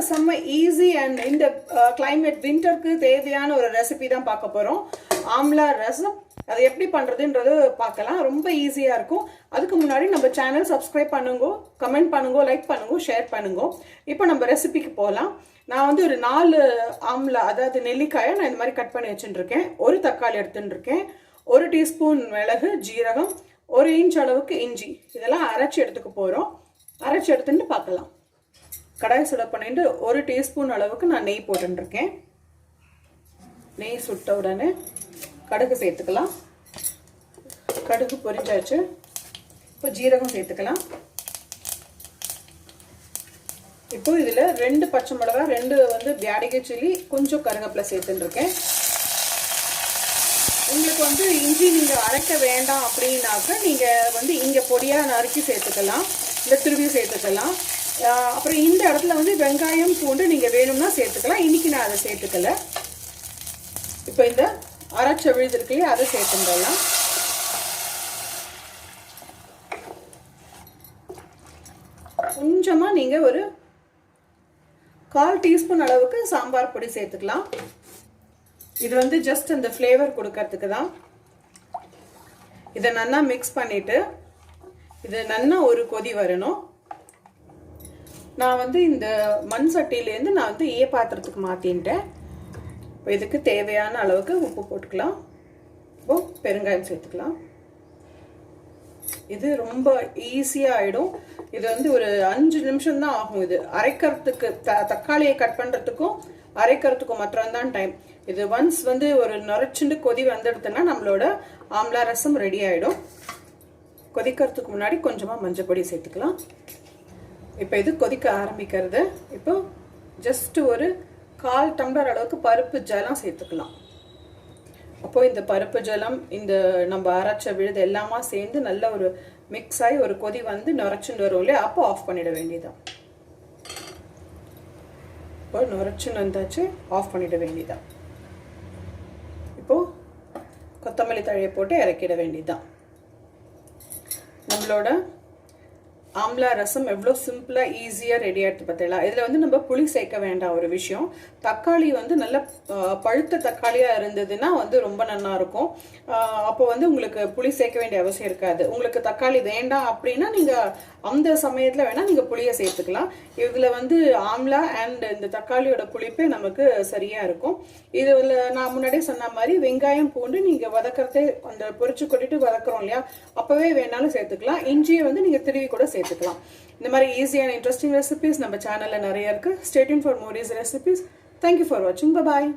செம்ம easy and இந்த climate விண்டருக்கு தேவையான ஒரு ரெசிபி தான் பார்க்க போகிறோம். ஆம்லா ரசம் அதை எப்படி பண்ணுறதுன்றது பார்க்கலாம். ரொம்ப ஈஸியாக இருக்கும். அதுக்கு முன்னாடி நம்ம சேனல் சப்ஸ்கிரைப் பண்ணுங்க, கமெண்ட் பண்ணுங்க, லைக் பண்ணுங்க, ஷேர் பண்ணுங்க. இப்போ நம்ம ரெசிபிக்கு போகலாம். நான் வந்து ஒரு 4 ஆம்லா அதாவது நெல்லிக்காயை நான் இந்த மாதிரி கட் பண்ணி வச்சுட்டுருக்கேன். ஒரு தக்காளி எடுத்துட்டுருக்கேன். 1 டீஸ்பூன் மிளகு, ஜீரகம், 1 இன்ச் அளவுக்கு இஞ்சி, இதெல்லாம் அரைச்சி எடுத்துக்க போகிறோம். அரைச்சி எடுத்துட்டு பார்க்கலாம். கடாய் சுட பண்ணிட்டு 1 டீஸ்பூன் அளவுக்கு நான் நெய் போட்டுருக்கேன். நெய் சுட்ட உடனே கடுகு சேர்த்துக்கலாம். கடுகு பொரிஞ்சாச்சு. இப்போ ஜீரகம் சேர்த்துக்கலாம். இப்போ இதில் 2 பச்சை மிளகா, 2 வந்து பியாடிகை சில்லி, கொஞ்சம் கருவேப்பிலை சேர்த்துருக்கேன். உங்களுக்கு வந்து இஞ்சி நீங்கள் அரைக்க வேண்டாம் அப்படின்னாக்க நீங்கள் வந்து இங்கே பொடியாக நறுக்கி சேர்த்துக்கலாம், இல்லை துருவி சேர்த்துக்கலாம். அப்புறம் இந்த இடத்துல வந்து வெங்காயம் பூண்டு நீங்கள் வேணும்னா சேர்த்துக்கலாம். இன்றைக்கி நான் அதை சேர்த்துக்கல. இப்போ இந்த அரைச்ச விழுது இருக்குல்லையே அதை சேர்த்துடலாம். கொஞ்சமாக நீங்கள் ஒரு 1/4 டீஸ்பூன் அளவுக்கு சாம்பார் பொடி சேர்த்துக்கலாம். இது வந்து ஜஸ்ட் அந்த ஃப்ளேவர் கொடுக்கறதுக்கு தான். இதை நல்லா மிக்ஸ் பண்ணிவிட்டு இது நல்லா ஒரு கொதி வரணும். நான் வந்து இந்த மண் சட்டியிலேருந்து நான் வந்து பாத்திரத்துக்கு மாற்றின்ட்டேன். இப்போ இதுக்கு தேவையான அளவுக்கு உப்பு போட்டுக்கலாம். இப்போ பெருங்காயம் சேர்த்துக்கலாம். இது ரொம்ப ஈஸியாக ஆகிடும். இது வந்து ஒரு 5 நிமிஷம் தான் ஆகும். இது அரைக்கிறதுக்கு தக்காளியை கட் பண்ணுறதுக்கும் அரைக்கிறதுக்கும் மாத்திரம்தான் டைம். இது ஒன்ஸ் வந்து ஒரு நுரைச்சுண்டு கொதி வந்துடுதுன்னா நம்மளோட ஆம்லா ரசம் ரெடி ஆகிடும். கொதிக்கிறதுக்கு முன்னாடி கொஞ்சமாக மஞ்சள் பொடி சேர்த்துக்கலாம். இப்போ இது கொதிக்க ஆரம்பிக்கிறது. இப்போ ஜஸ்ட் ஒரு 1/4 டம்ளர் அளவுக்கு பருப்பு ஜலம் சேர்த்துக்கலாம். அப்போ இந்த பருப்பு ஜலம், இந்த நம்ம அரைச்ச விழுது எல்லாமா சேர்ந்து நல்ல ஒரு மிக்ஸ் ஆகி ஒரு கொதி வந்து நுரைச்சுன்னு வரும் இல்லையா, அப்போ ஆஃப் பண்ணிட வேண்டியதான். இப்போ நுரைச்சுன்னு வந்தாச்சு, ஆஃப் பண்ணிட வேண்டியதான். இப்போ கொத்தமல்லி தழையை போட்டு இறக்கிட வேண்டியதான். நம்மளோட ஆம்லா ரசம் எவ்வளோ சிம்பிளாக ஈஸியாக ரெடி ஆகிடுது பார்த்தீங்களா. இதில் வந்து நம்ம புளி சேர்க்க வேண்டாம். ஒரு விஷயம், தக்காளி வந்து நல்ல பழுத்த தக்காளியாக இருந்ததுன்னா வந்து ரொம்ப நல்லா இருக்கும். அப்போ வந்து உங்களுக்கு புளி சேர்க்க வேண்டிய அவசியம் இருக்காது. உங்களுக்கு தக்காளி வேண்டாம் அப்படின்னா நீங்கள் அந்த சமயத்தில் வேணால் நீங்கள் புளியை சேர்த்துக்கலாம். இதில் வந்து ஆம்லா அண்ட் இந்த தக்காளியோட புளிப்பே நமக்கு சரியாக இருக்கும். இதில் நான் முன்னாடியே சொன்ன மாதிரி வெங்காயம் பூண்டு நீங்கள் வதக்கிறதே அந்த பொரிச்சு கொட்டிட்டு வதக்குறோம் இல்லையா, அப்போவே வேணாலும் சேர்த்துக்கலாம். இஞ்சியை வந்து நீங்கள் திருவி கூட சேர்த்துக்கலாம். இந்த மாதிரி ஈஸியான இன்ட்ரெஸ்டிங் ரெசிபிஸ் நம்ம சேனலில் நிறைய இருக்குது. Stay tune for more easy recipes. Thank you for வாட்சிங். பாய்.